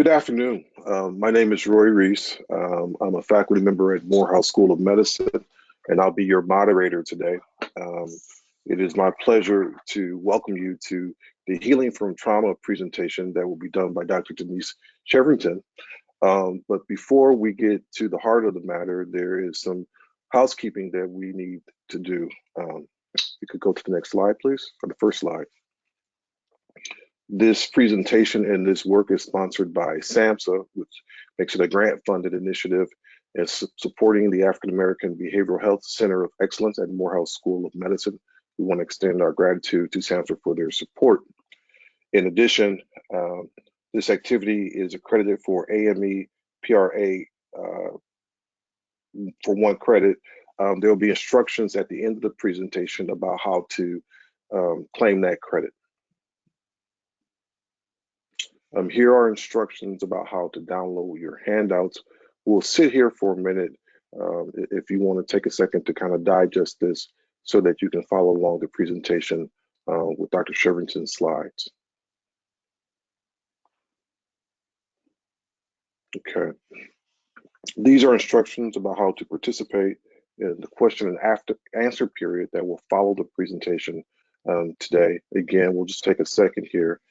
Good afternoon. My name is Roy Reese. I'm a faculty member at Morehouse School of Medicine, and I'll be your moderator today. It is my pleasure to welcome you to the Healing from Trauma presentation that will be done by Dr. Denise Shervington. But before we get to the heart of the matter, there is some housekeeping that we need to do. You could go to the next slide, please, or the first slide. This presentation and this work is sponsored by SAMHSA, which makes it a grant-funded initiative and supporting the African American Behavioral Health Center of Excellence at Morehouse School of Medicine. We want to extend our gratitude to SAMHSA for their support. In addition, this activity is accredited for AME PRA for 1 credit. There will be instructions at the end of the presentation about how to claim that credit. Here are instructions about how to download your handouts. We'll sit here for a minute if you want to take a second to kind of digest this so that you can follow along the presentation with Dr. Shervington's slides. Okay. These are instructions about how to participate in the question and answer period that will follow the presentation today. Again, we'll just take a second here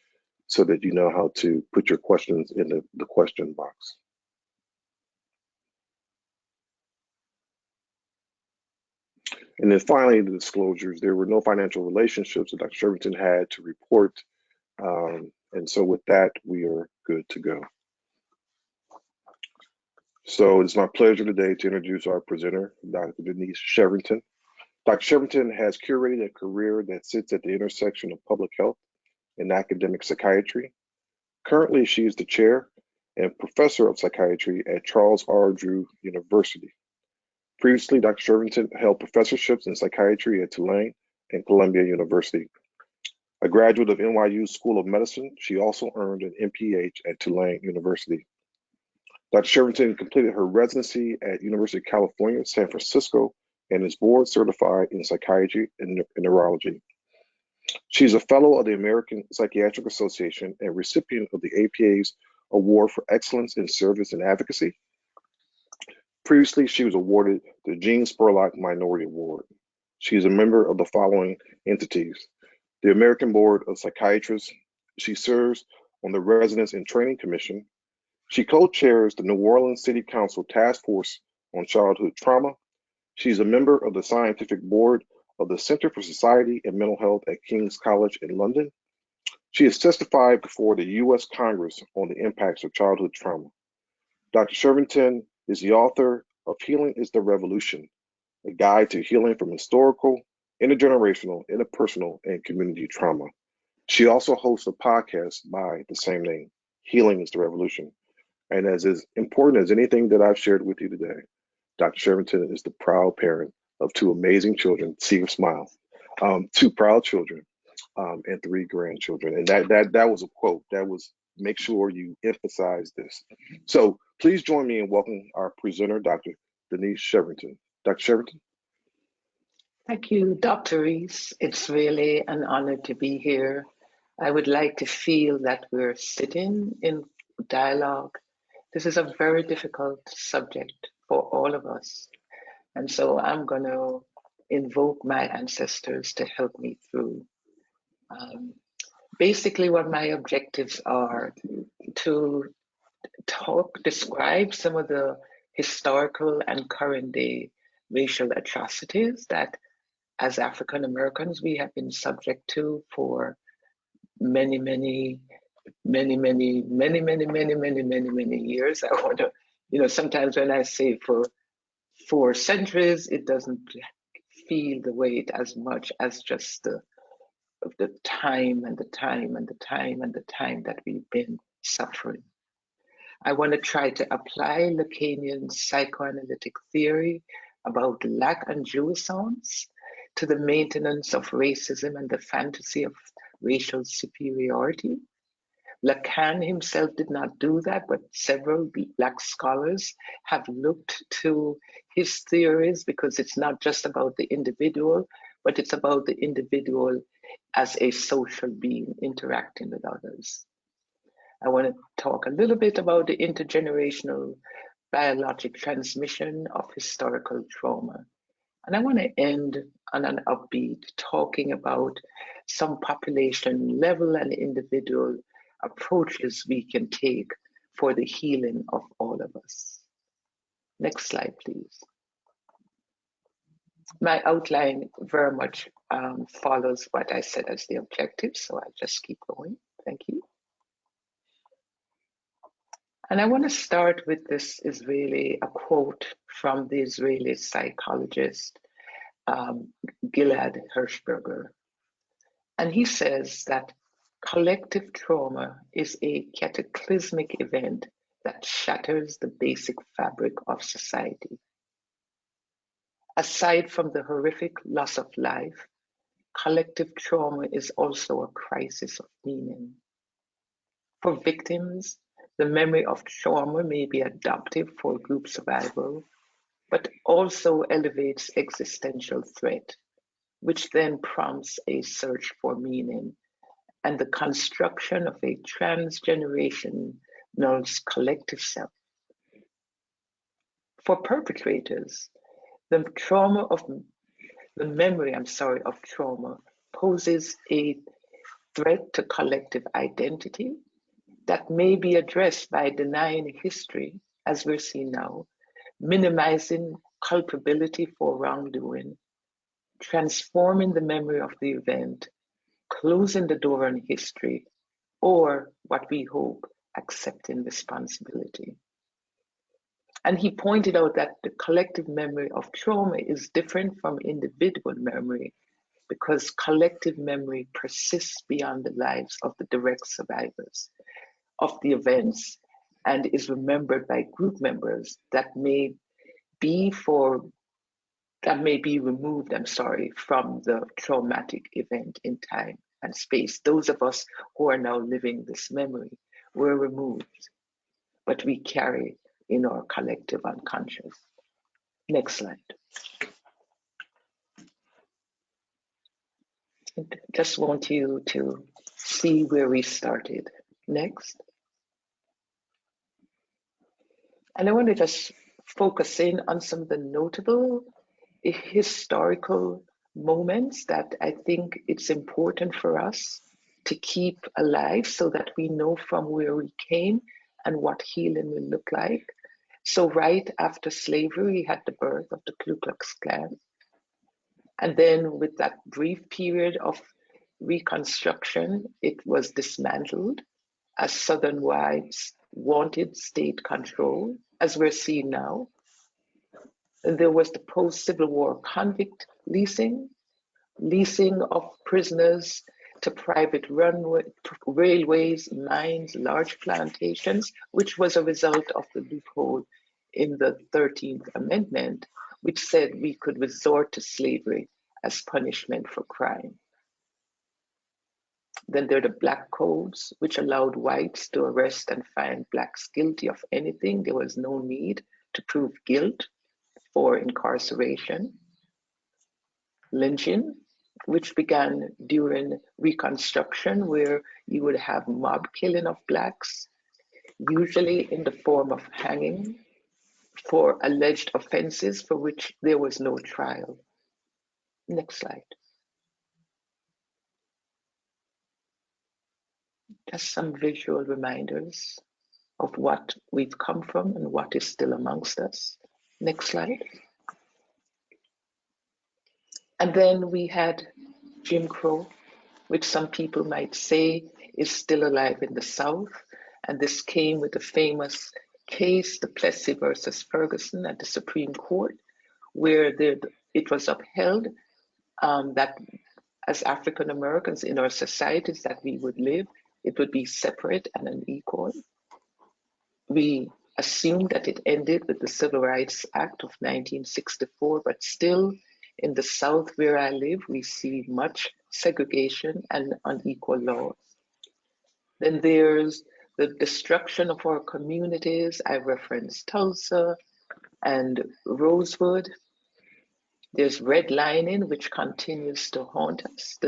so that you know how to put your questions in the question box. And then finally, the disclosures. There were no financial relationships that Dr. Shervington had to report. And so with that, we are good to go. So it's my pleasure today to introduce our presenter, Dr. Denise Shervington. Dr. Shervington has curated a career that sits at the intersection of public health and academic psychiatry. Currently, she is the chair and professor of psychiatry at Charles R. Drew University. Previously, Dr. Shervington held professorships in psychiatry at Tulane and Columbia University. A graduate of NYU School of Medicine, she also earned an MPH at Tulane University. Dr. Shervington completed her residency at University of California, San Francisco, and is board certified in psychiatry and neurology. She's a fellow of the American Psychiatric Association and recipient of the APA's Award for Excellence in Service and Advocacy. Previously, she was awarded the Gene Spurlock Minority Award. She is a member of the following entities: the American Board of Psychiatrists. She serves on the Residence and Training Commission. She co-chairs the New Orleans City Council Task Force on Childhood Trauma. She's a member of the Scientific Board of the Center for Society and Mental Health at King's College in London. She has testified before the U.S. Congress on the impacts of childhood trauma. Dr. Shervington is the author of Healing is the Revolution, a guide to healing from historical, intergenerational, interpersonal, and community trauma. She also hosts a podcast by the same name, Healing is the Revolution. And as important as anything that I've shared with you today, Dr. Shervington is the proud parent of 2 amazing children, see her smile, 2 proud children, and 3 grandchildren. And that was a quote. That was, make sure you emphasize this. So please join me in welcoming our presenter, Dr. Denise Shervington. Dr. Shervington. Thank you, Dr. Reese. It's really an honor to be here. I would like to feel that we're sitting in dialogue. This is a very difficult subject for all of us. And so I'm going to invoke my ancestors to help me through. Basically, what my objectives are to describe some of the historical and current day racial atrocities that as African Americans we have been subject to for many years. I want to, sometimes when I say for centuries, it doesn't feel the weight as much as just the time that we've been suffering. I want to try to apply Lacanian psychoanalytic theory about lack and jouissance to the maintenance of racism and the fantasy of racial superiority. Lacan himself did not do that, but several Black scholars have looked to his theories because it's not just about the individual, but it's about the individual as a social being interacting with others. I want to talk a little bit about the intergenerational biologic transmission of historical trauma. And I want to end on an upbeat, talking about some population level and individual approaches we can take for the healing of all of us. Next slide, please. My outline very much follows what I said as the objective, so I'll just keep going. Thank you. And I want to start with this Israeli, a quote from the Israeli psychologist Gilad Hirschberger. And he says that collective trauma is a cataclysmic event that shatters the basic fabric of society. Aside from the horrific loss of life, collective trauma is also a crisis of meaning. For victims, the memory of trauma may be adaptive for group survival, but also elevates existential threat, which then prompts a search for meaning and the construction of a transgenerational collective self. For perpetrators, the memory of trauma poses a threat to collective identity that may be addressed by denying history, as we're seeing now, minimizing culpability for wrongdoing, transforming the memory of the event, closing the door on history, or what we hope, accepting responsibility. And he pointed out that the collective memory of trauma is different from individual memory because collective memory persists beyond the lives of the direct survivors of the events and is remembered by group members that may be removed, from the traumatic event in time and space. Those of us who are now living this memory were removed, but we carry in our collective unconscious. Next slide. Just want you to see where we started. Next. And I want to just focus in on some of the notable historical moments that I think it's important for us to keep alive so that we know from where we came and what healing will look like. So right after slavery, we had the birth of the Ku Klux Klan. And then with that brief period of Reconstruction, it was dismantled as Southern whites wanted state control, as we're seeing now. And there was the post-Civil War convict leasing of prisoners to private railways, mines, large plantations, which was a result of the loophole in the 13th Amendment, which said we could resort to slavery as punishment for crime. Then there are the black codes, which allowed whites to arrest and find blacks guilty of anything. There was no need to prove guilt for incarceration. Lynching, which began during Reconstruction, where you would have mob killing of blacks, usually in the form of hanging for alleged offenses for which there was no trial. Next slide. Just some visual reminders of what we've come from and what is still amongst us. Next slide. And then we had Jim Crow, which some people might say is still alive in the South. And this came with the famous case, the Plessy versus Ferguson at the Supreme Court, where it was upheld that as African Americans in our societies that we would live, it would be separate and unequal. We assumed that it ended with the Civil Rights Act of 1964, but still in the South where I live, we see much segregation and unequal laws. Then there's the destruction of our communities. I referenced Tulsa and Rosewood. There's redlining, which continues to haunt us,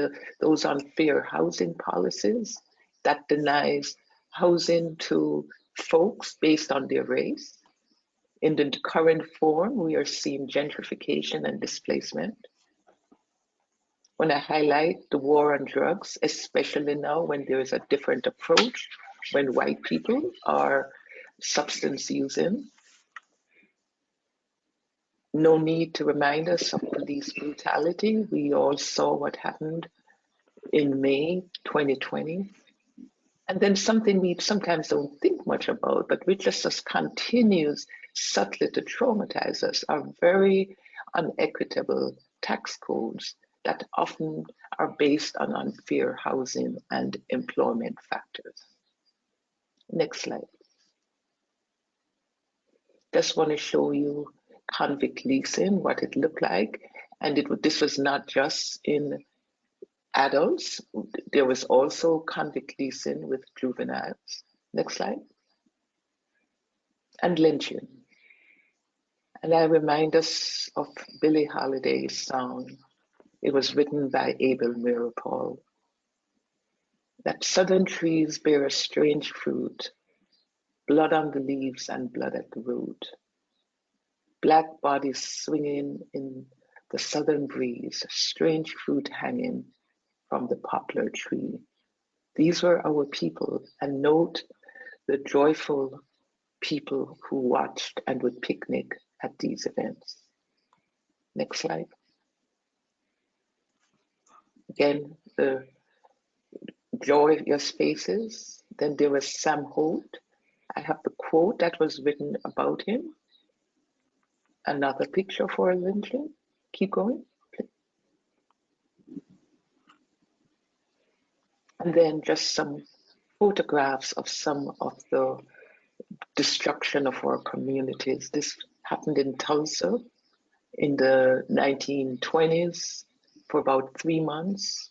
those unfair housing policies that denies housing to folks based on their race. In the current form, we are seeing gentrification and displacement. When I highlight the war on drugs, especially now when there is a different approach, when white people are substance using. No need to remind us of police brutality. We all saw what happened in May 2020. And then something we sometimes don't think much about, but which just continues subtly to traumatize us, are very unequitable tax codes that often are based on unfair housing and employment factors. Next slide. Just want to show you convict leasing, what it looked like. And this was not just in adults, there was also convict leasing with juveniles. Next slide. And lynching. And I remind us of Billie Holiday's song. It was written by Abel Meeropol. That southern trees bear a strange fruit, blood on the leaves and blood at the root. Black bodies swinging in the southern breeze, strange fruit hanging from the poplar tree. These were our people, and note the joyful people who watched and would picnic at these events. Next slide. Again, the joyous faces. Then there was Sam Holt. I have the quote that was written about him. Another picture for a lynching. Keep going. And then just some photographs of some of the destruction of our communities. This happened in Tulsa in the 1920s for about 3 months.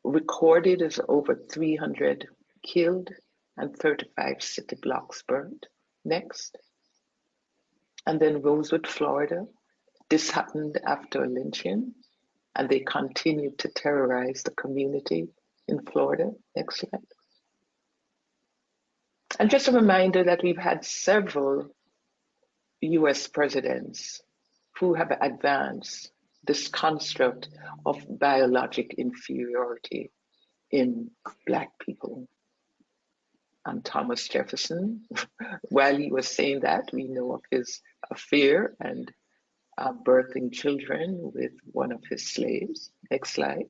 Recorded as over 300 killed and 35 city blocks burned. Next. And then Rosewood, Florida. This happened after a lynching, and they continued to terrorize the community in Florida. Next slide. And just a reminder that we've had several US presidents who have advanced this construct of biologic inferiority in Black people. And Thomas Jefferson, while he was saying that, we know of his affair and birthing children with one of his slaves. Next slide.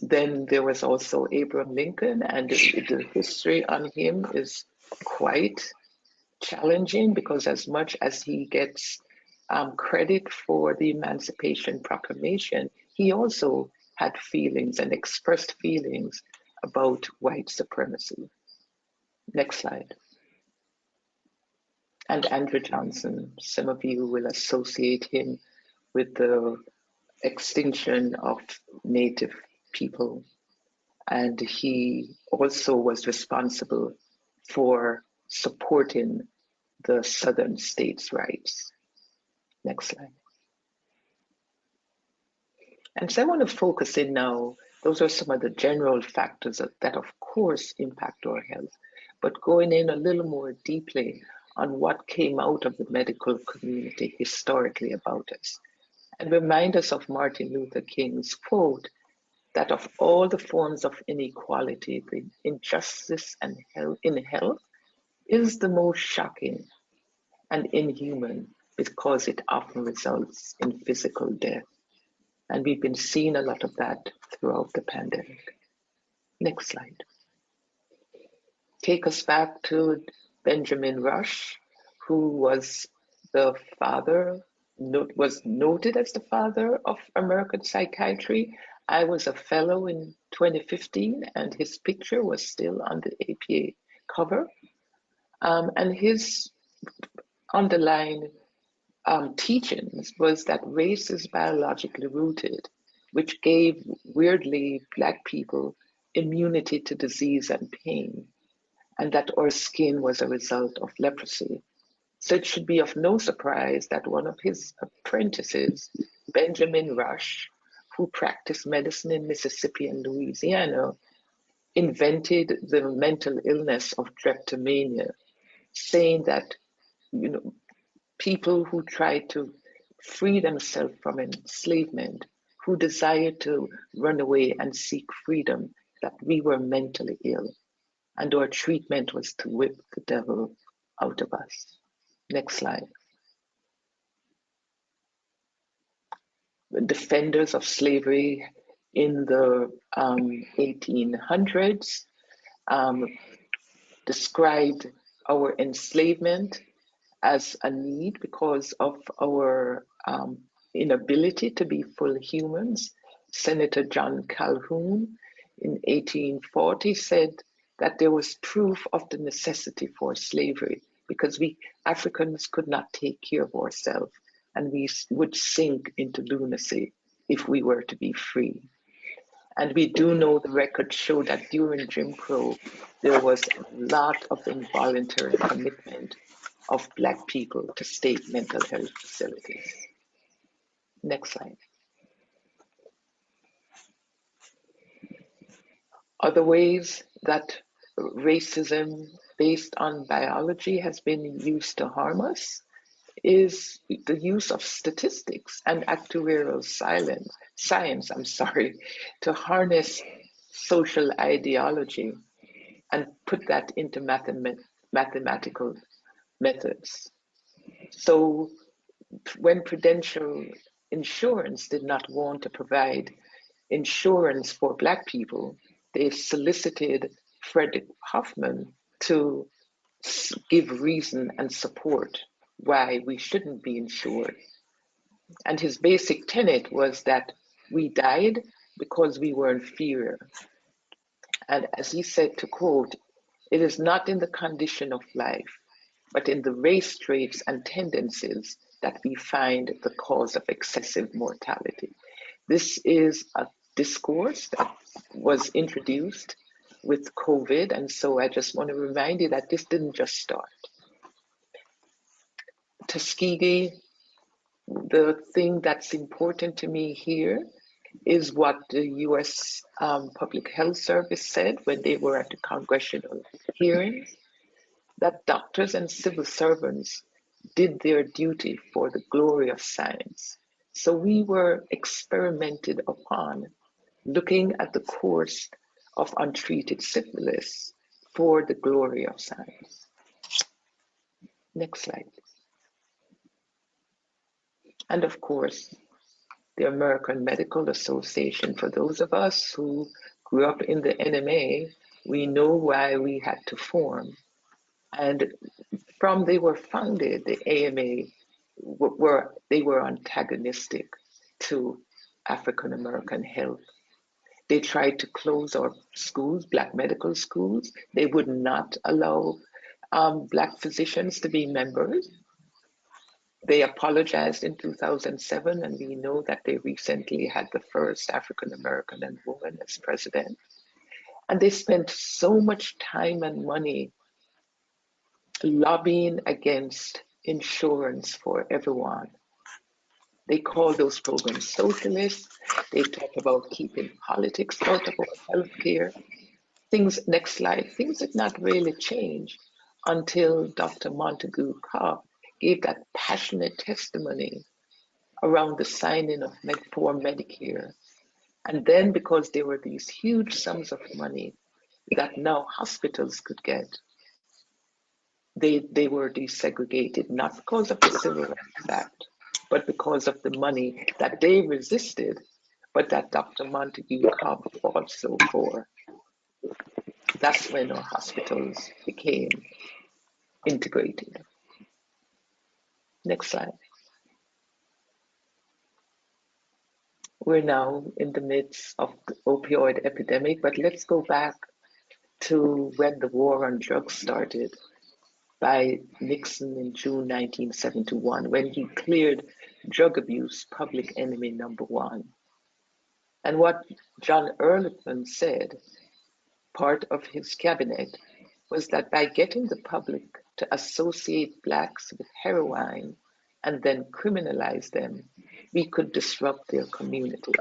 Then there was also Abraham Lincoln, and the history on him is quite challenging, because as much as he gets credit for the Emancipation Proclamation, he also had feelings and expressed feelings about white supremacy. Next slide. And Andrew Johnson, some of you will associate him with the extinction of Native people. And he also was responsible for supporting the Southern states' rights. Next slide. And so I want to focus in now, those are some of the general factors that of course impact our health, but going in a little more deeply on what came out of the medical community historically about us. And remind us of Martin Luther King's quote, that of all the forms of inequality, the injustice in health is the most shocking and inhuman, because it often results in physical death. And we've been seeing a lot of that throughout the pandemic. Next slide. Take us back to Benjamin Rush, who was the father, was noted as the father of American psychiatry. I was a fellow in 2015, and his picture was still on the APA cover. And his underlying teachings was that race is biologically rooted, which gave, weirdly, Black people immunity to disease and pain, and that our skin was a result of leprosy. So it should be of no surprise that one of his apprentices, Benjamin Rush, who practiced medicine in Mississippi and Louisiana invented the mental illness of drapetomania, saying that, you know, people who tried to free themselves from enslavement, who desired to run away and seek freedom, that we were mentally ill, and our treatment was to whip the devil out of us. Next slide. The defenders of slavery in the 1800s described our enslavement as a need because of our inability to be full humans. Senator John Calhoun in 1840 said that there was proof of the necessity for slavery because we Africans could not take care of ourselves and we would sink into lunacy if we were to be free. And we do know the records show that during Jim Crow, there was a lot of involuntary commitment of Black people to state mental health facilities. Next slide. Other ways that racism based on biology has been used to harm us is the use of statistics and actuarial science, to harness social ideology and put that into mathematical methods. So when Prudential Insurance did not want to provide insurance for Black people, they solicited Frederick Hoffman to give reason and support why we shouldn't be insured. And his basic tenet was that we died because we were inferior. And as he said, to quote, "It is not in the condition of life, but in the race traits and tendencies that we find the cause of excessive mortality." This is a discourse that was introduced with COVID. And so I just want to remind you that this didn't just start. Tuskegee, the thing that's important to me here is what the US Public Health Service said when they were at the congressional hearings, that doctors and civil servants did their duty for the glory of science. So we were experimented upon, looking at the course of untreated syphilis for the glory of science. Next slide. And of course, the American Medical Association. For those of us who grew up in the NMA, we know why we had to form. And from they were founded, the AMA were antagonistic to African American health. They tried to close our schools, Black medical schools. They would not allow Black physicians to be members. They apologized in 2007, and we know that they recently had the first African American and woman as president. And they spent so much time and money lobbying against insurance for everyone. They call those programs socialist. They talk about keeping politics out of our healthcare. Next slide, things did not really change until Dr. Montague Cobb gave that passionate testimony around the signing of for Medicare. And then because there were these huge sums of money that now hospitals could get, they were desegregated, not because of the Civil Rights Act, but because of the money that they resisted, but that Dr. Montague Cobb fought so for. That's when our hospitals became integrated. Next slide. We're now in the midst of the opioid epidemic, but let's go back to when the war on drugs started by Nixon in June 1971, when he cleared drug abuse public enemy number one. And what John Ehrlichman said, part of his cabinet, was that by getting the public to associate Blacks with heroin and then criminalize them, we could disrupt their communities.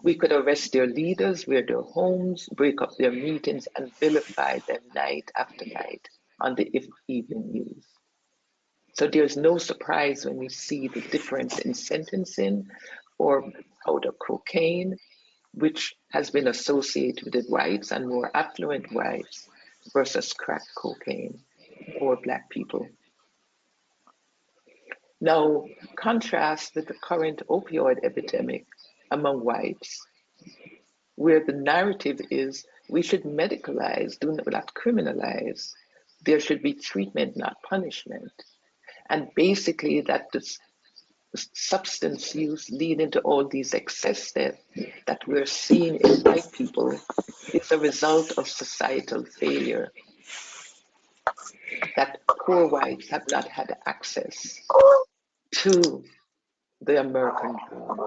We could arrest their leaders, raid their homes, break up their meetings, and vilify them night after night on the evening news. So there's no surprise when we see the difference in sentencing for powder cocaine, which has been associated with whites and more affluent whites, versus crack cocaine for Black people. Now, contrast with the current opioid epidemic among whites, where the narrative is we should medicalize, do not criminalize. There should be treatment, not punishment. And basically that this substance use leading to all these excess that we're seeing in white people is a result of societal failure, that poor whites have not had access to the American dream.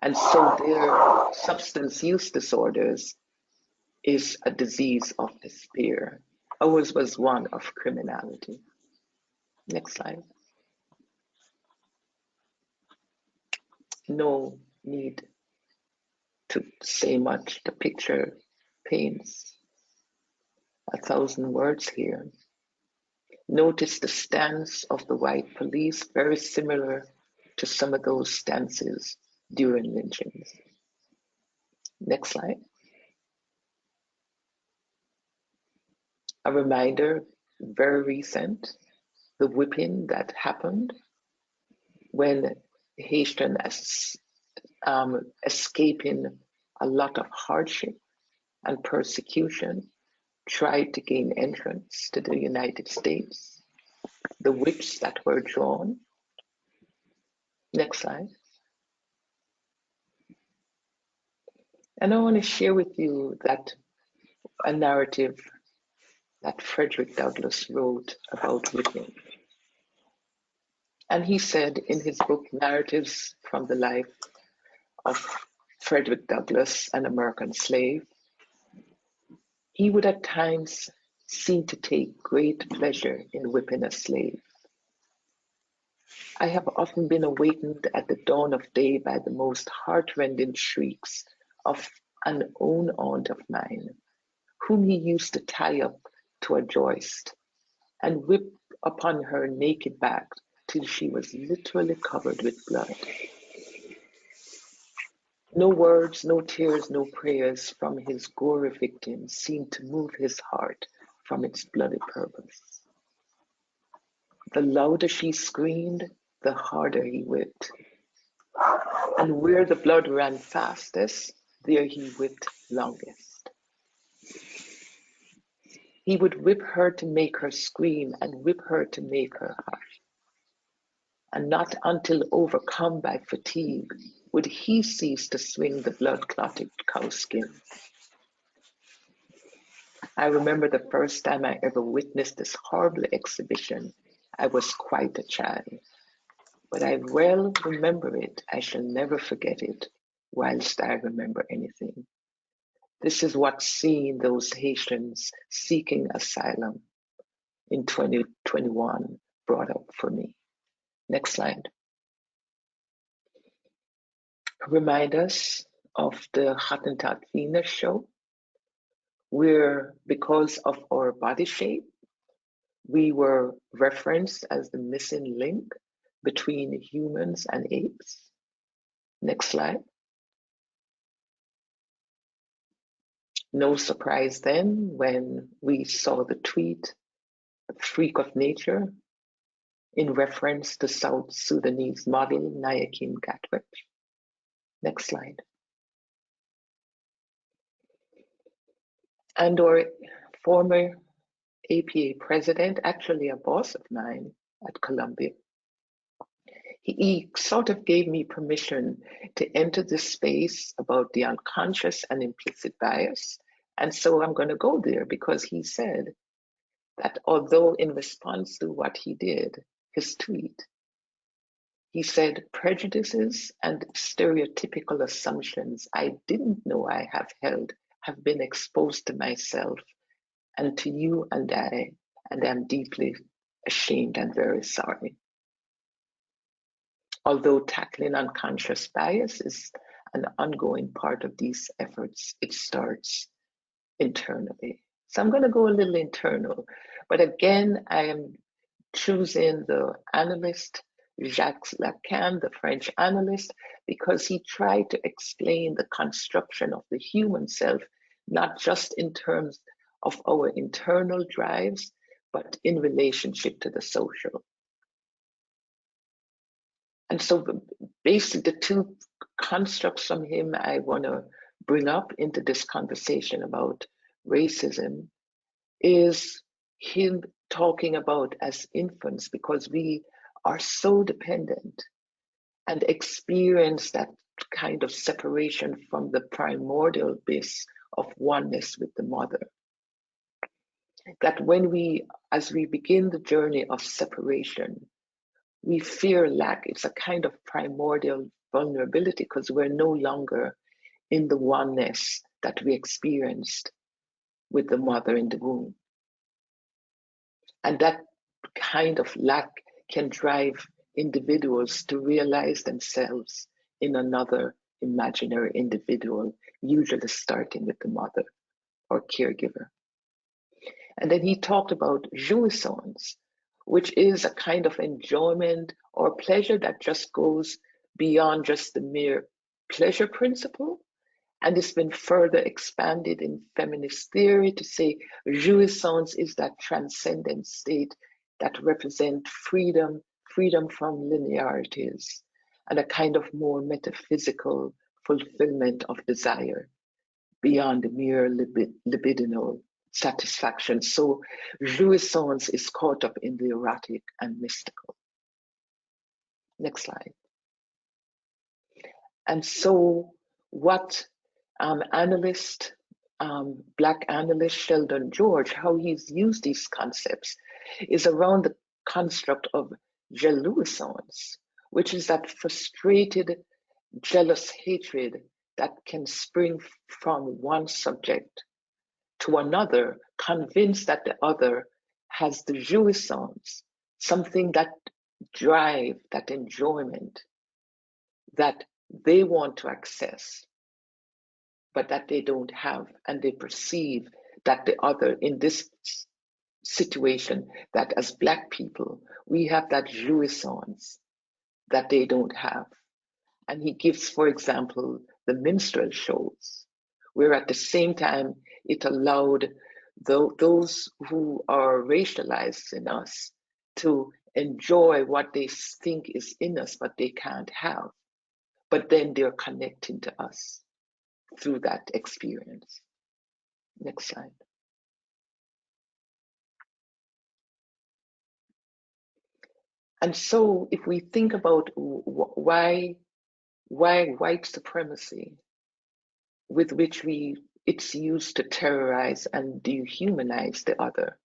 And so their substance use disorders is a disease of despair. Ours was one of criminality. Next slide. No need to say much. The picture paints 1,000 words here. Notice the stance of the white police, very similar to some of those stances during lynchings. Next slide. A reminder, very recent, the whipping that happened when Haitian escaping a lot of hardship and persecution tried to gain entrance to the United States, the whips that were drawn. Next slide. And I want to share with you that a narrative that Frederick Douglass wrote about whipping. And he said in his book, Narratives from the Life of Frederick Douglass, an American slave, he would at times seem to take great pleasure in whipping a slave. I have often been awakened at the dawn of day by the most heartrending shrieks of an own aunt of mine, whom he used to tie up to a joist and whip upon her naked back till she was literally covered with blood. No words, no tears, no prayers from his gory victims seemed to move his heart from its bloody purpose. The louder she screamed, the harder he whipped. And where the blood ran fastest, there he whipped longest. He would whip her to make her scream and whip her to make her hush. And not until overcome by fatigue would he cease to swing the blood-clotted cowskin. I remember the first time I ever witnessed this horrible exhibition. I was quite a child, but I well remember it. I shall never forget it, whilst I remember anything. This is what seeing those Haitians seeking asylum in 2021 brought up for me. Next slide. Remind us of the Hottentot Venus show, where because of our body shape, we were referenced as the missing link between humans and apes. Next slide. No surprise then when we saw the tweet, "The Freak of Nature," in reference to South Sudanese model Lacanian. Next slide. And our former APA president, actually a boss of mine at Columbia, he sort of gave me permission to enter this space about the unconscious and implicit bias. And so I'm going to go there because he said that although in response to what he did, his tweet, he said, prejudices and stereotypical assumptions I didn't know I have held have been exposed to myself and to you and I'm deeply ashamed and very sorry. Although tackling unconscious bias is an ongoing part of these efforts, it starts internally. So I'm going to go a little internal, but again, I am choosing the analyst Jacques Lacan, the French analyst, because he tried to explain the construction of the human self, not just in terms of our internal drives, but in relationship to the social. And so basically the two constructs from him I want to bring up into this conversation about racism is him talking about as infants, because we are so dependent and experience that kind of separation from the primordial bliss of oneness with the mother. That when as we begin the journey of separation, we fear lack. It's a kind of primordial vulnerability because we're no longer in the oneness that we experienced with the mother in the womb. And that kind of lack can drive individuals to realize themselves in another imaginary individual, usually starting with the mother or caregiver. And then he talked about jouissance, which is a kind of enjoyment or pleasure that just goes beyond just the mere pleasure principle. And it's been further expanded in feminist theory to say jouissance is that transcendent state that represents freedom from linearities, and a kind of more metaphysical fulfillment of desire beyond the mere libidinal satisfaction. So jouissance is caught up in the erotic and mystical. Next slide. And so what Black analyst Tilden George, how he's used these concepts is around the construct of jouissance, which is that frustrated, jealous hatred that can spring from one subject to another, convinced that the other has the jouissance, something that drive, that enjoyment that they want to access, but that they don't have, and they perceive that the other, in this situation, that as Black people, we have that jouissance that they don't have. And he gives, for example, the minstrel shows, where at the same time it allowed those who are racialized in us to enjoy what they think is in us, but they can't have. But then they're connecting to us through that experience. Next slide. And so if we think about why white supremacy, with which it's used to terrorize and dehumanize the other,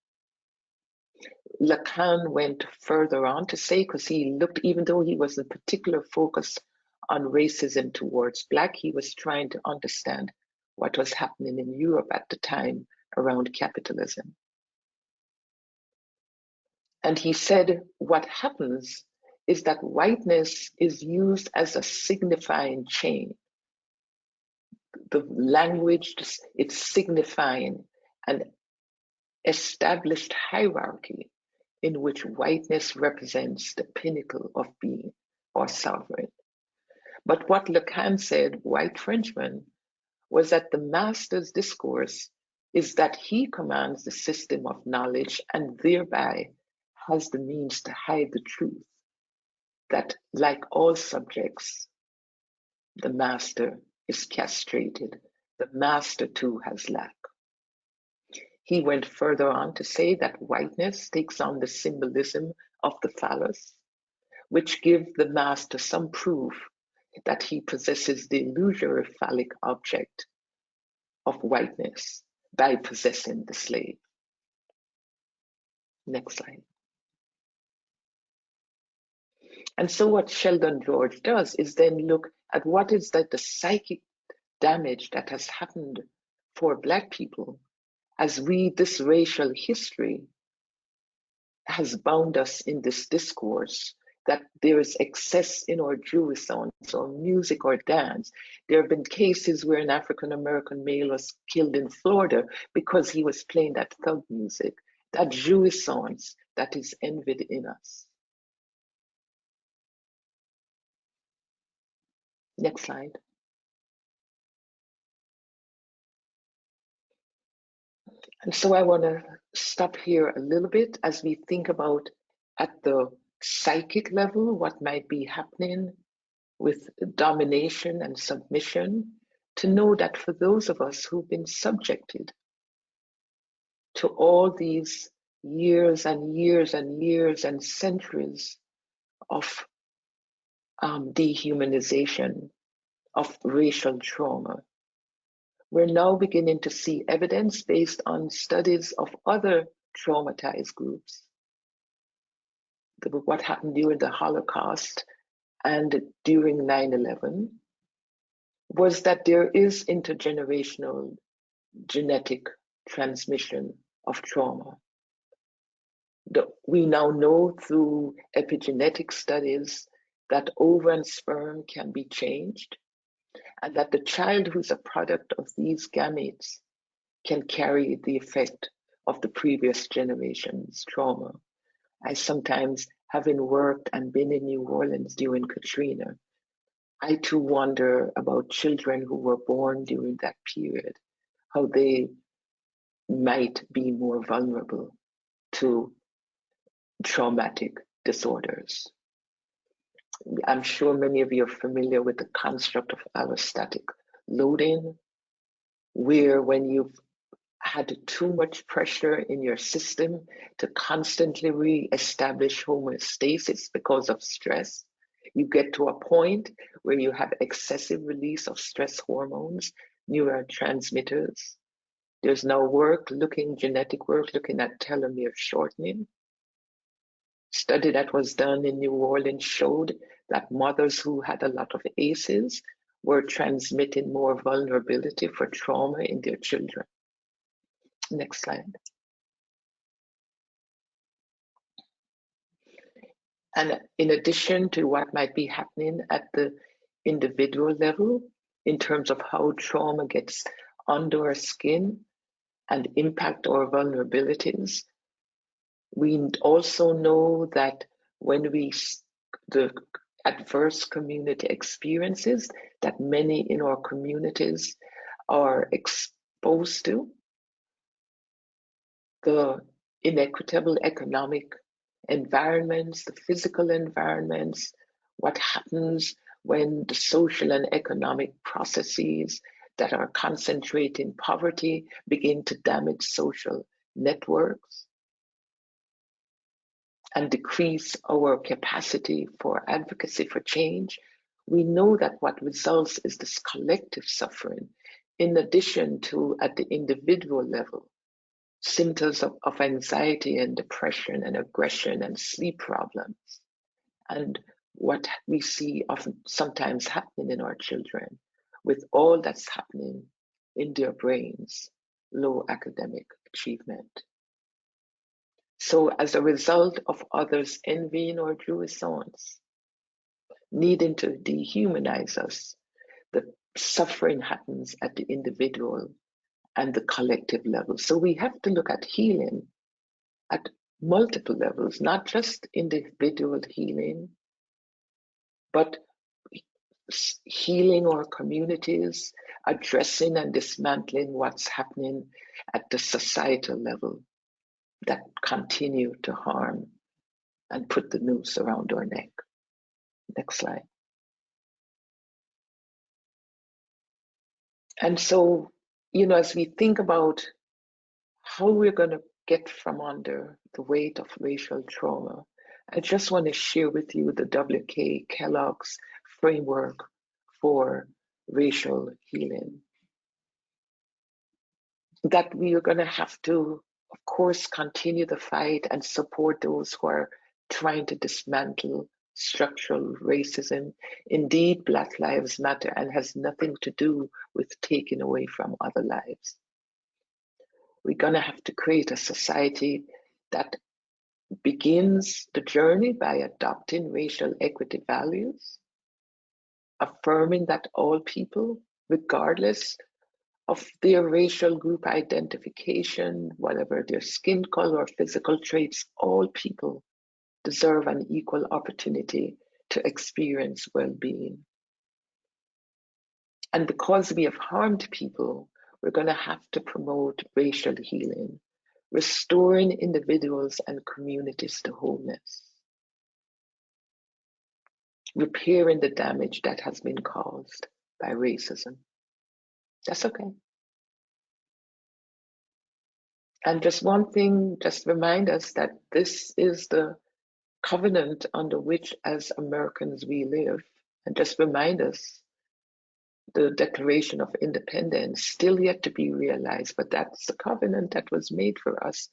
Lacan went further on to say, because he looked, even though he was in particular focused on racism towards Black, he was trying to understand what was happening in Europe at the time around capitalism. And he said what happens is that whiteness is used as a signifying chain. The language, it's signifying an established hierarchy in which whiteness represents the pinnacle of being or sovereign. But what Lacan said, white Frenchman, was that the master's discourse is that he commands the system of knowledge and thereby has the means to hide the truth, that like all subjects, the master is castrated. The master too has lack. He went further on to say that whiteness takes on the symbolism of the phallus, which gives the master some proof that he possesses the illusory phallic object of whiteness by possessing the slave. Next slide. And so what Tilden George does is then look at what is the psychic damage that has happened for Black people as this racial history has bound us in this discourse that there is excess in our jouissance or music or dance. There have been cases where an African-American male was killed in Florida because he was playing that thug music, that jouissance that is envied in us. Next slide. And so I want to stop here a little bit as we think about at the psychic level what might be happening with domination and submission, to know that for those of us who've been subjected to all these years and years and years and centuries of dehumanization, of racial trauma, we're now beginning to see evidence based on studies of other traumatized groups, what happened during the Holocaust and during 9/11, was that there is intergenerational genetic transmission of trauma. We now know through epigenetic studies that ova and sperm can be changed, and that the child who's a product of these gametes can carry the effect of the previous generation's trauma. I sometimes, having worked and been in New Orleans during Katrina, I too wonder about children who were born during that period, how they might be more vulnerable to traumatic disorders. I'm sure many of you are familiar with the construct of allostatic loading, where when you've had too much pressure in your system to constantly re-establish homeostasis because of stress, you get to a point where you have excessive release of stress hormones, neurotransmitters. There's now genetic work looking at telomere shortening. Study that was done in New Orleans showed that mothers who had a lot of ACEs were transmitting more vulnerability for trauma in their children. Next slide. And in addition to what might be happening at the individual level, in terms of how trauma gets under our skin and impact our vulnerabilities, we also know that when the adverse community experiences that many in our communities are exposed to, the inequitable economic environments, the physical environments, what happens when the social and economic processes that are concentrating poverty begin to damage social networks and decrease our capacity for advocacy for change, we know that what results is this collective suffering, in addition to, at the individual level, symptoms of anxiety and depression and aggression and sleep problems. And what we see often sometimes happening in our children, with all that's happening in their brains, low academic achievement. So as a result of others envying our jouissance, needing to dehumanize us, the suffering happens at the individual and the collective level. So we have to look at healing at multiple levels, not just individual healing, but healing our communities, addressing and dismantling what's happening at the societal level that continue to harm and put the noose around our neck. Next slide. And so, as we think about how we're going to get from under the weight of racial trauma, I just want to share with you the W.K. Kellogg's Framework for Racial Healing. That we are going to have to, of course, continue the fight and support those who are trying to dismantle structural racism. Indeed, Black Lives Matter and has nothing to do with taking away from other lives. We're going to have to create a society that begins the journey by adopting racial equity values, affirming that all people, regardless of their racial group identification, whatever their skin color or physical traits, all people deserve an equal opportunity to experience well-being. And because we have harmed people, we're going to have to promote racial healing, restoring individuals and communities to wholeness, repairing the damage that has been caused by racism. That's okay. And just one thing, just remind us that this is the covenant under which as Americans we live. And just remind us the Declaration of Independence, still yet to be realized, but that's the covenant that was made for us,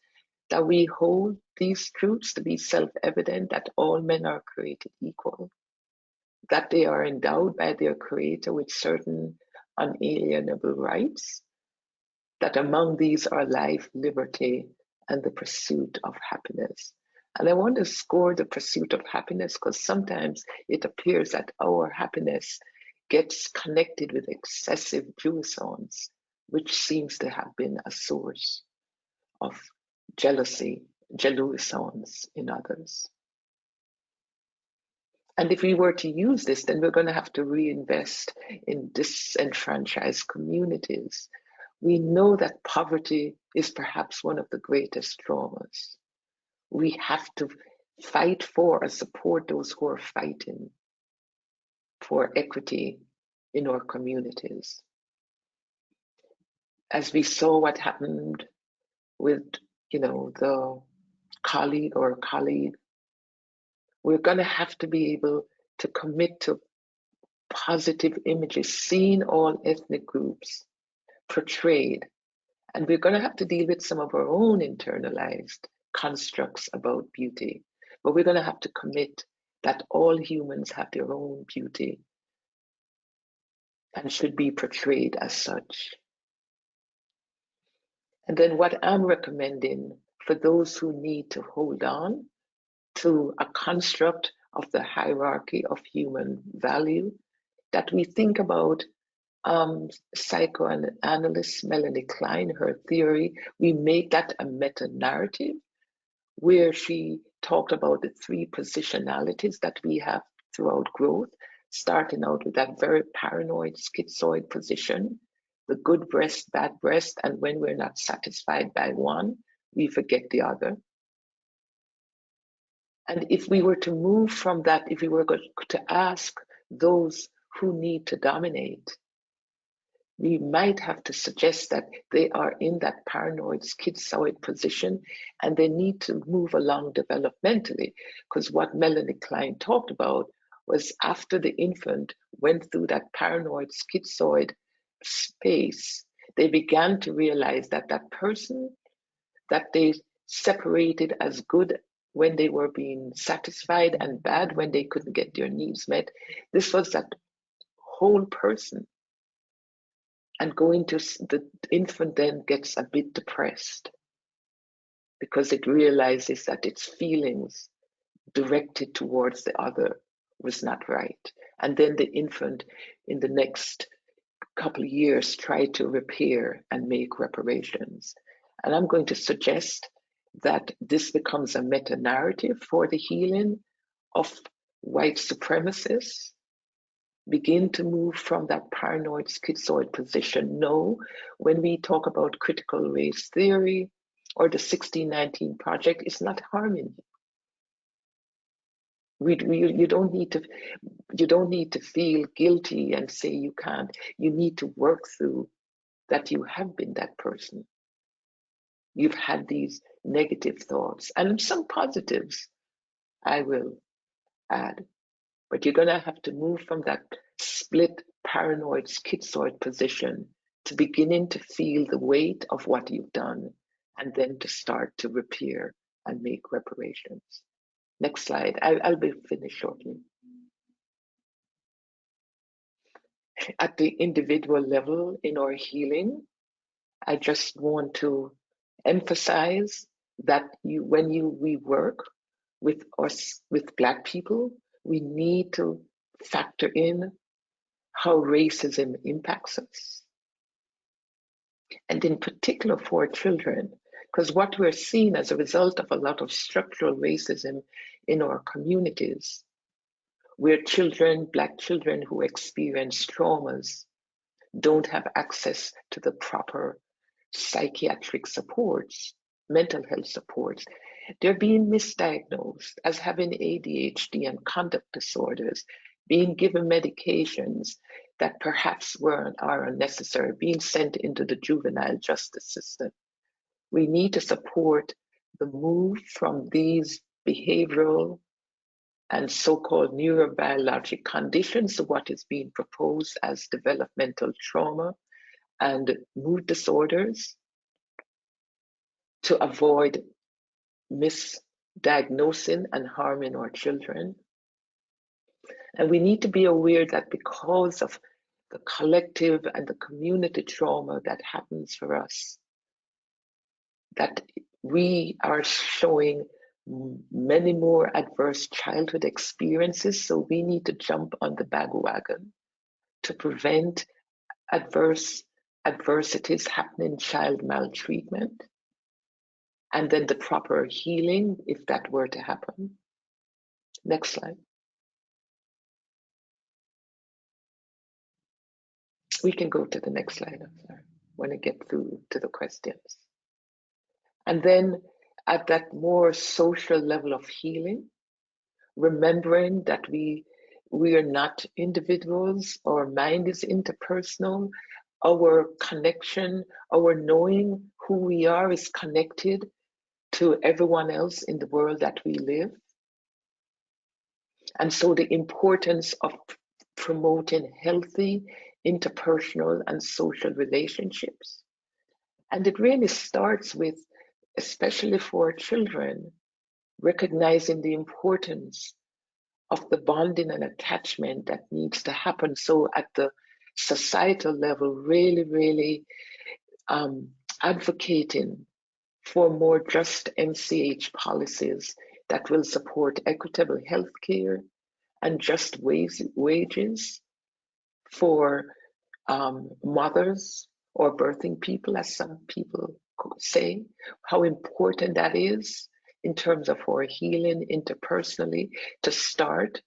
that we hold these truths to be self-evident, that all men are created equal, that they are endowed by their creator with certain unalienable rights, that among these are life, liberty, and the pursuit of happiness. And I want to score the pursuit of happiness because sometimes it appears that our happiness gets connected with excessive jouissance, which seems to have been a source of jealousy, jouissance in others. And if we were to use this, then we're going to have to reinvest in disenfranchised communities. We know that poverty is perhaps one of the greatest traumas. We have to fight for and support those who are fighting for equity in our communities. As we saw what happened with, the colleague, we're going to have to be able to commit to positive images, seeing all ethnic groups portrayed. And we're going to have to deal with some of our own internalized constructs about beauty. But we're going to have to commit that all humans have their own beauty and should be portrayed as such. And then what I'm recommending for those who need to hold on to a construct of the hierarchy of human value, that we think about psychoanalyst Melanie Klein, her theory, we make that a meta-narrative where she talked about the three positionalities that we have throughout growth, starting out with that very paranoid, schizoid position, the good breast, bad breast, and when we're not satisfied by one, we forget the other. And if we were to move from that, if we were to ask those who need to dominate, we might have to suggest that they are in that paranoid, schizoid position and they need to move along developmentally. Because what Melanie Klein talked about was after the infant went through that paranoid, schizoid space, they began to realize that that person that they separated as good when they were being satisfied and bad when they couldn't get their needs met, this was that whole person. And going to the infant then gets a bit depressed because it realizes that its feelings directed towards the other was not right. And then the infant in the next couple of years tried to repair and make reparations. And I'm going to suggest that this becomes a meta-narrative for the healing of white supremacists. Begin to move from that paranoid schizoid position. No, when we talk about critical race theory or the 1619 Project, it's not harming you. You don't need to feel guilty and say you can't. You need to work through that you have been that person. You've had these negative thoughts and some positives, I will add. But you're going to have to move from that split paranoid schizoid position to beginning to feel the weight of what you've done and then to start to repair and make reparations. Next slide. I'll be finished shortly. At the individual level in our healing, I just want to emphasize that we work with us, with Black people, we need to factor in how racism impacts us. And in particular for children, because what we're seeing as a result of a lot of structural racism in our communities, where children, Black children who experience traumas, don't have access to the proper psychiatric supports, mental health supports. They're being misdiagnosed as having ADHD and conduct disorders, being given medications that perhaps are unnecessary, being sent into the juvenile justice system. We need to support the move from these behavioral and so-called neurobiologic conditions to what is being proposed as developmental trauma and mood disorders, to avoid misdiagnosing and harming our children. And we need to be aware that because of the collective and the community trauma that happens for us, that we are showing many more adverse childhood experiences. So we need to jump on the bandwagon to prevent adversities happening, child maltreatment, and then the proper healing if that were to happen. Next slide. We can go to the next slide. When I get through to the questions. And then at that more social level of healing, remembering that we are not individuals, our mind is interpersonal, our connection, our knowing who we are is connected to everyone else in the world that we live. And so the importance of promoting healthy interpersonal and social relationships. And it really starts with, especially for children, recognizing the importance of the bonding and attachment that needs to happen. So at the societal level, really advocating for more just MCH policies that will support equitable healthcare and just wages for mothers or birthing people, as some people say, how important that is in terms of our healing interpersonally, to start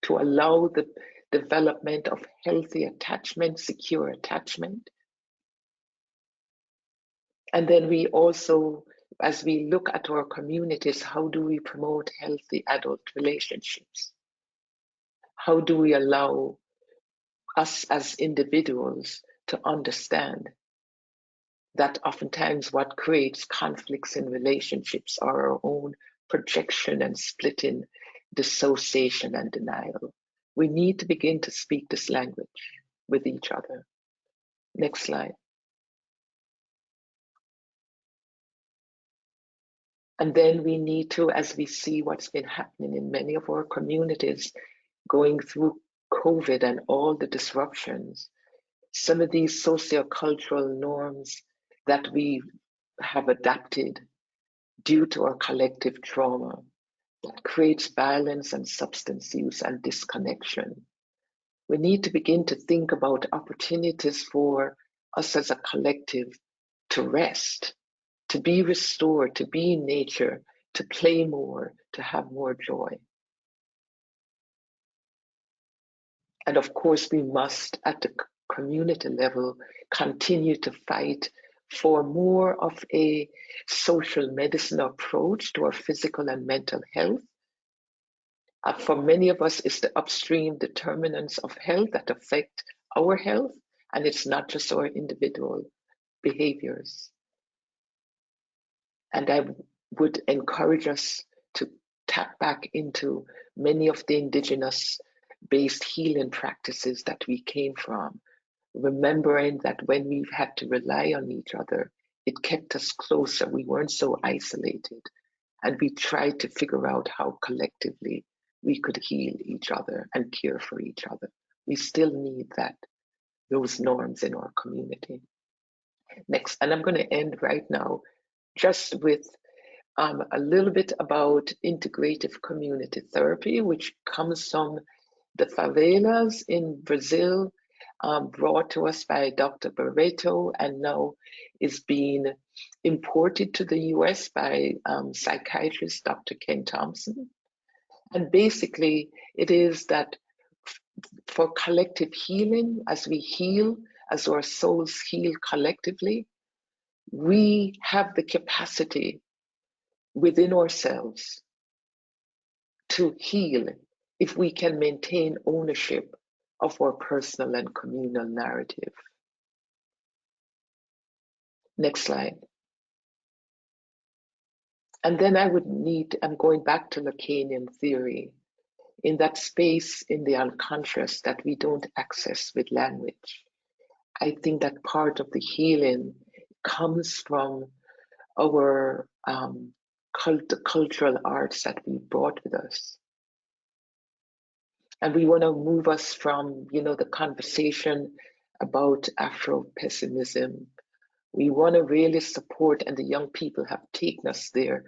to allow the development of healthy attachment, secure attachment. And then we also, as we look at our communities, how do we promote healthy adult relationships? How do we allow us as individuals to understand that oftentimes what creates conflicts in relationships are our own projection and splitting, dissociation and denial. We need to begin to speak this language with each other. Next slide. And then we need to, as we see what's been happening in many of our communities, going through COVID and all the disruptions, some of these sociocultural norms that we have adapted due to our collective trauma that creates violence and substance use and disconnection. We need to begin to think about opportunities for us as a collective to rest, to be restored, to be in nature, to play more, to have more joy. And of course, we must, at the community level, continue to fight for more of a social medicine approach to our physical and mental health. For many of us, it's the upstream determinants of health that affect our health, and it's not just our individual behaviors. And I would encourage us to tap back into many of the indigenous-based healing practices that we came from, remembering that when we've had to rely on each other, it kept us closer. We weren't so isolated, and we tried to figure out how collectively we could heal each other and care for each other. We still need those norms in our community. Next, and I'm going to end right now just with a little bit about integrative community therapy, which comes from the favelas in Brazil, brought to us by Dr. Barreto, and now is being imported to the US by psychiatrist Dr. Ken Thompson. And basically, it is that for collective healing, as we heal, as our souls heal collectively, we have the capacity within ourselves to heal if we can maintain ownership of our personal and communal narrative. Next slide. And then I'm going back to Lacanian theory, in that space in the unconscious that we don't access with language. I think that part of the healing comes from our cultural arts that we brought with us. And we want to move us from, the conversation about Afro-pessimism. We want to really support, and the young people have taken us there,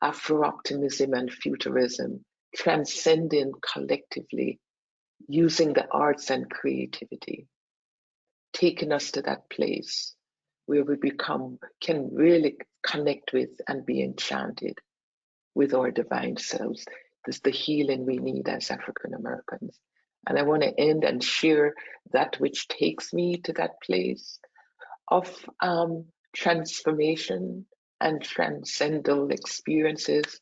Afro-optimism and futurism, transcending collectively, using the arts and creativity, taking us to that place where we can really connect with and be enchanted with our divine selves. This is the healing we need as African Americans. And I want to end and share that which takes me to that place of transformation and transcendental experiences.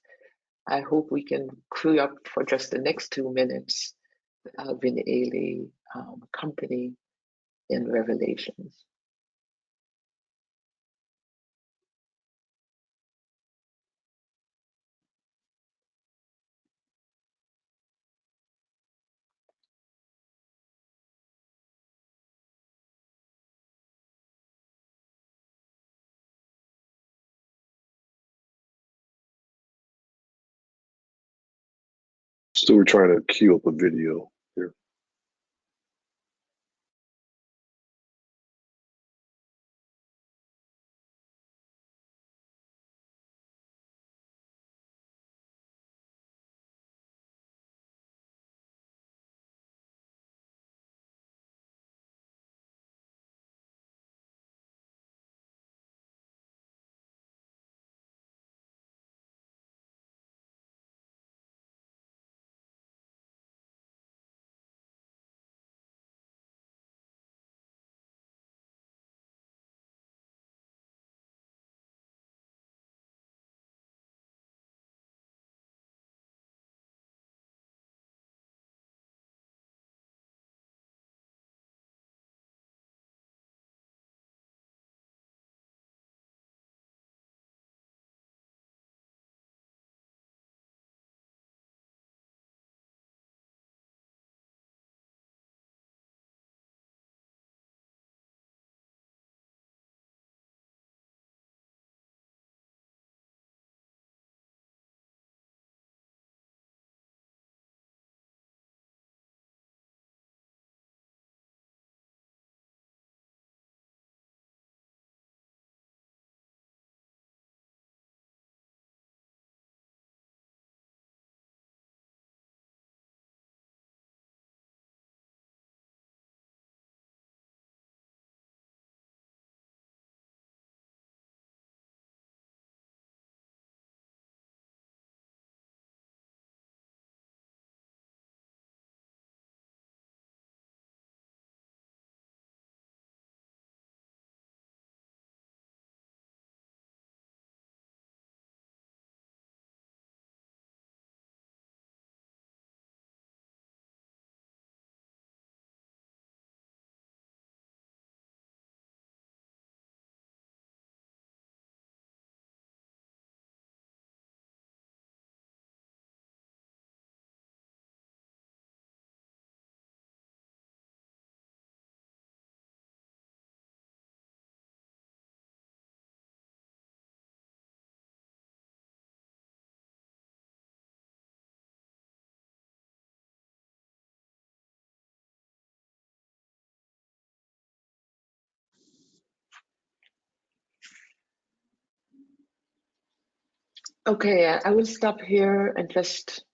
I hope we can crew up for just the next 2 minutes the Alvin Ailey company in Revelations. So we're trying to queue up a video here. Okay, I will stop here and just,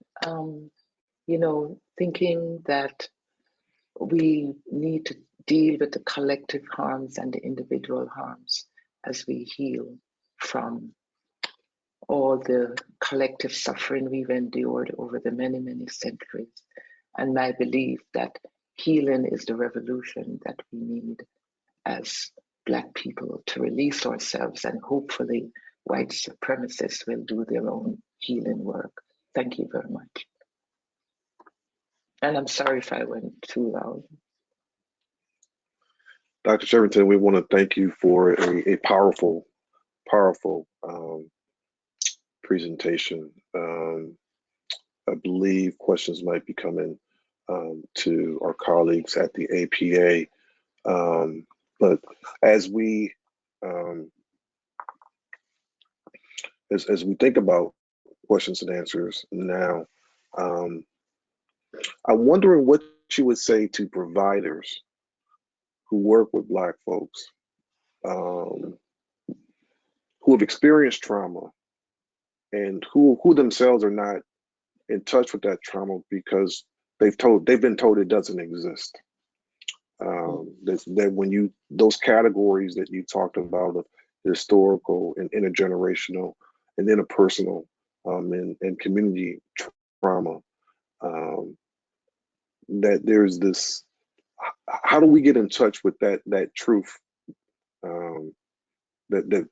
thinking that we need to deal with the collective harms and the individual harms as we heal from all the collective suffering we've endured over the many, many centuries. And my belief that healing is the revolution that we need as Black people to release ourselves, and hopefully white supremacists will do their own healing work. Thank you very much. And I'm sorry if I went too loud. Dr. Shervington, we want to thank you for a powerful, powerful presentation. I believe questions might be coming to our colleagues at the APA. But as we as we think about questions and answers now, I'm wondering what you would say to providers who work with Black folks who have experienced trauma and who themselves are not in touch with that trauma because they've been told it doesn't exist. That when those categories that you talked about of historical and intergenerational and interpersonal and community trauma, that there's this, how do we get in touch with that truth that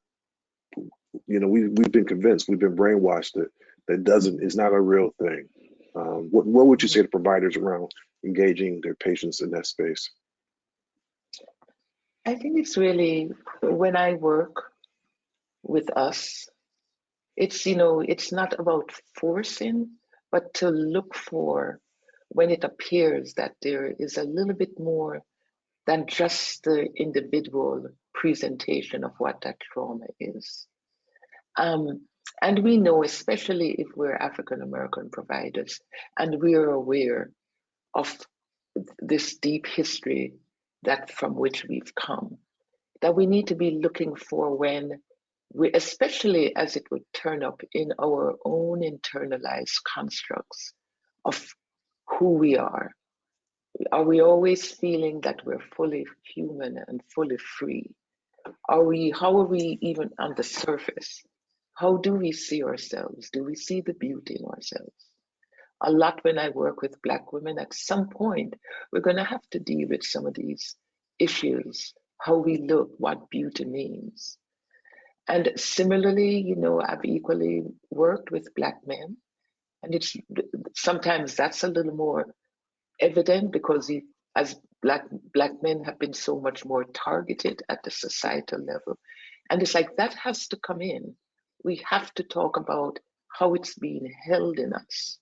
we've been convinced, we've been brainwashed that is not a real thing. What would you say to providers around engaging their patients in that space? I think it's really, when I work with us, it's not about forcing, but to look for when it appears that there is a little bit more than just the individual presentation of what that trauma is. And we know, especially if we're African American providers, and we're aware of this deep history from which we've come, that we need to be looking for when we, especially as it would turn up in our own internalized constructs of who we are. Are we always feeling that we're fully human and fully free? How are we even on the surface? How do we see ourselves? Do we see the beauty in ourselves? A lot when I work with Black women, at some point, we're going to have to deal with some of these issues, how we look, what beauty means. And similarly, I've equally worked with Black men, and sometimes that's a little more evident because as Black men have been so much more targeted at the societal level. And it's like that has to come in. We have to talk about how it's being held in us.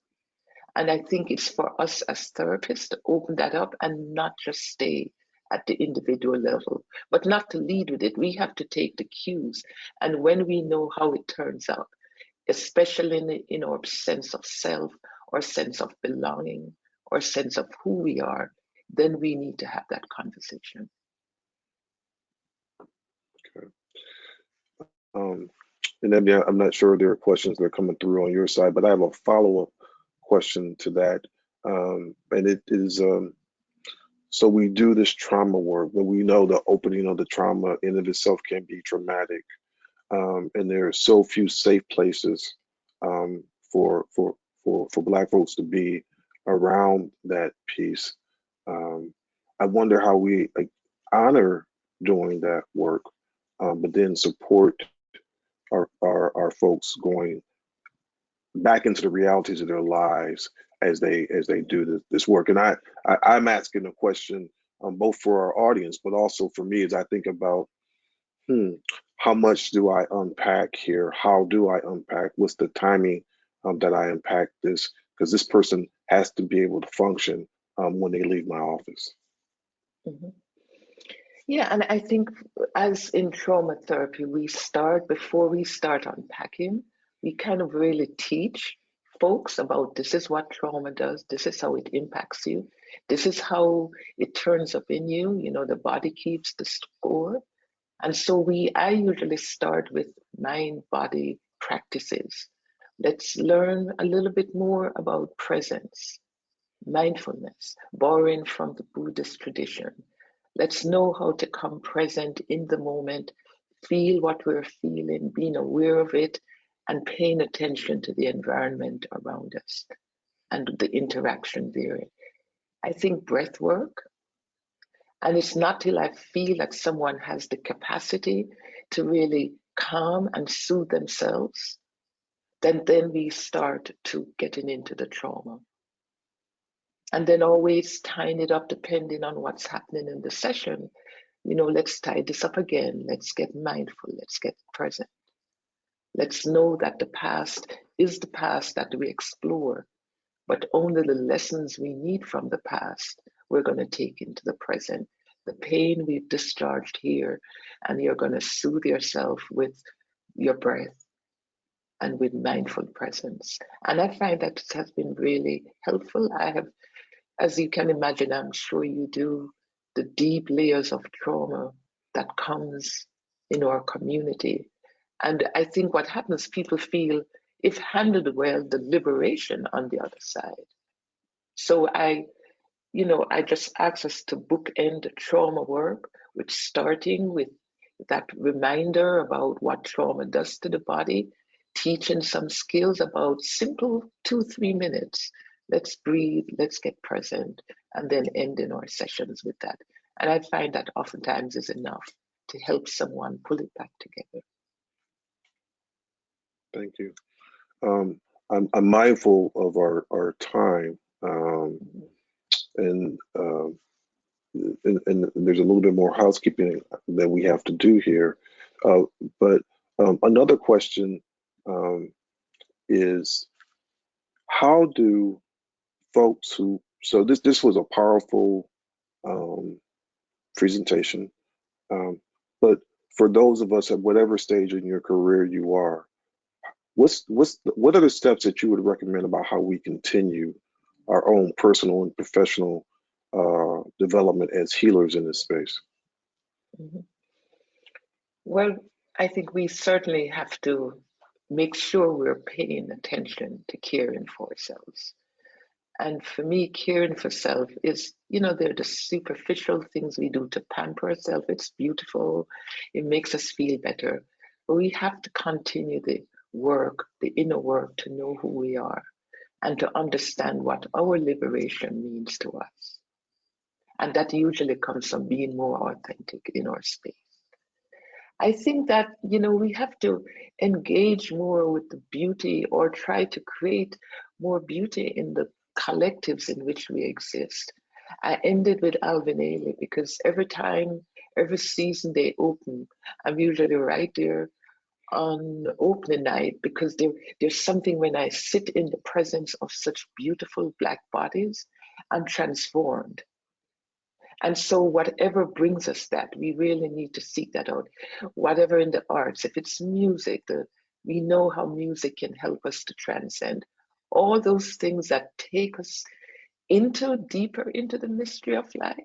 And I think it's for us as therapists to open that up and not just stay at the individual level, but not to lead with it. We have to take the cues. And when we know how it turns out, especially in our sense of self or sense of belonging or sense of who we are, then we need to have that conversation. Okay. And then, I'm not sure there are questions that are coming through on your side, but I have a follow-up question to that. And it is, so we do this trauma work, but we know the opening of the trauma in of itself can be traumatic. And there are so few safe places for Black folks to be around that piece. I wonder how we honor doing that work, but then support our folks going back into the realities of their lives as they do this work. And I'm asking a question both for our audience, but also for me as I think about how much do I unpack here? How do I unpack? What's the timing that I unpack this? Because this person has to be able to function when they leave my office. Mm-hmm. Yeah, and I think as in trauma therapy, before we start unpacking, we kind of really teach folks about this is what trauma does, this is how it impacts you, this is how it turns up in you, the body keeps the score. And so I usually start with mind-body practices Let's learn a little bit more about presence, mindfulness, borrowing from the Buddhist tradition. Let's know how to come present in the moment, feel what we're feeling, being aware of it, and paying attention to the environment around us and the interaction there. I think breath work, and it's not till I feel that someone has the capacity to really calm and soothe themselves, then we start to getting into the trauma. And then always tying it up depending on what's happening in the session. Let's tie this up again. Let's get mindful. Let's get present. Let's know that the past is the past that we explore, but only the lessons we need from the past we're going to take into the present. The pain we've discharged here, and you're going to soothe yourself with your breath and with mindful presence. And I find that it has been really helpful. I have, as you can imagine, I'm sure you do, the deep layers of trauma that comes in our community. And I think what happens, people feel, if handled well, the liberation on the other side. So I just ask us to bookend trauma work, with starting with that reminder about what trauma does to the body, teaching some skills about simple 2-3 minutes. Let's breathe, let's get present, and then ending our sessions with that. And I find that oftentimes is enough to help someone pull it back together. Thank you. I'm mindful of our time, and there's a little bit more housekeeping that we have to do here. But another question is, how do folks who, so this was a powerful presentation, but for those of us at whatever stage in your career you are, what are the steps that you would recommend about how we continue our own personal and professional development as healers in this space? Mm-hmm. Well, I think we certainly have to make sure we're paying attention to caring for ourselves. And for me, caring for self is, they're the superficial things we do to pamper ourselves. It's beautiful. It makes us feel better. But we have to continue the work, the inner work, to know who we are and to understand what our liberation means to us. And that usually comes from being more authentic in our space. I think that, we have to engage more with the beauty, or try to create more beauty in the collectives in which we exist. I ended with Alvin Ailey because every season they open, I'm usually right there on opening night, because there's something when I sit in the presence of such beautiful Black bodies, I'm transformed. And so whatever brings us that, we really need to seek that out. Whatever in the arts, if it's music, we know how music can help us to transcend. All those things that take us deeper into the mystery of life,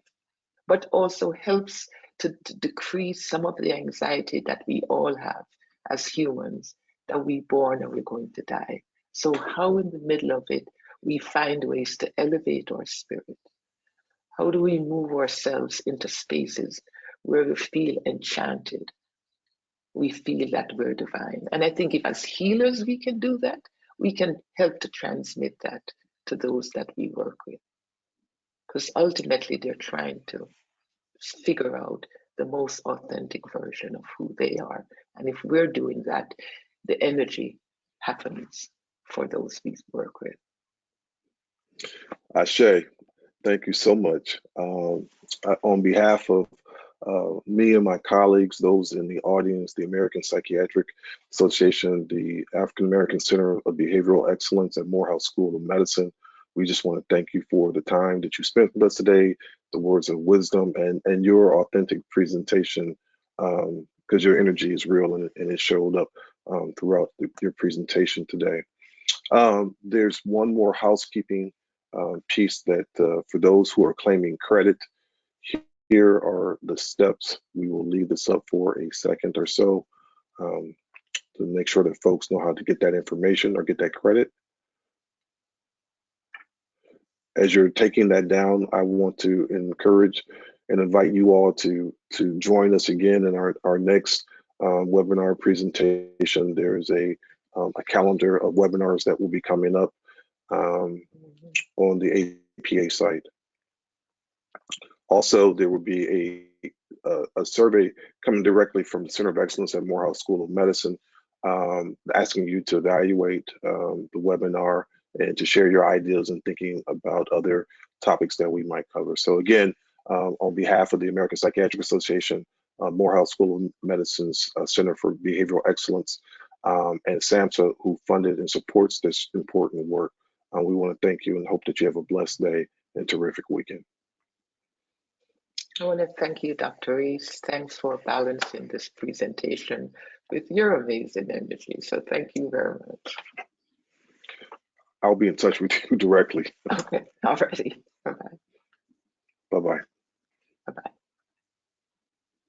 but also helps to decrease some of the anxiety that we all have as humans, that we're born and we're going to die. So how in the middle of it, we find ways to elevate our spirit. How do we move ourselves into spaces where we feel enchanted? We feel that we're divine. And I think if as healers we can do that, we can help to transmit that to those that we work with. Because ultimately they're trying to figure out the most authentic version of who they are. And if we're doing that, the energy happens for those we work with. Ashe, thank you so much. On behalf of me and my colleagues, those in the audience, the American Psychiatric Association, the African American Center of Behavioral Excellence at Morehouse School of Medicine, we just want to thank you for the time that you spent with us today, the words of wisdom, and your authentic presentation, because your energy is real and it showed up throughout your presentation today. There's one more housekeeping piece that for those who are claiming credit, here are the steps. We will leave this up for a second or so. to make sure that folks know how to get that information or get that credit. As you're taking that down, I want to encourage and invite you all to join us again in our next webinar presentation. There's a calendar of webinars that will be coming up on the APA site. Also, there will be a survey coming directly from the Center of Excellence at Morehouse School of Medicine, asking you to evaluate the webinar and to share your ideas and thinking about other topics that we might cover. So again, on behalf of the American Psychiatric Association, Morehouse School of Medicine's Center for Behavioral Excellence, and SAMHSA, who funded and supports this important work, we want to thank you and hope that you have a blessed day and terrific weekend. I want to thank you, Dr. Reese. Thanks for balancing this presentation with your amazing energy. So thank you very much. I'll be in touch with you directly. Okay, all righty. Bye-bye.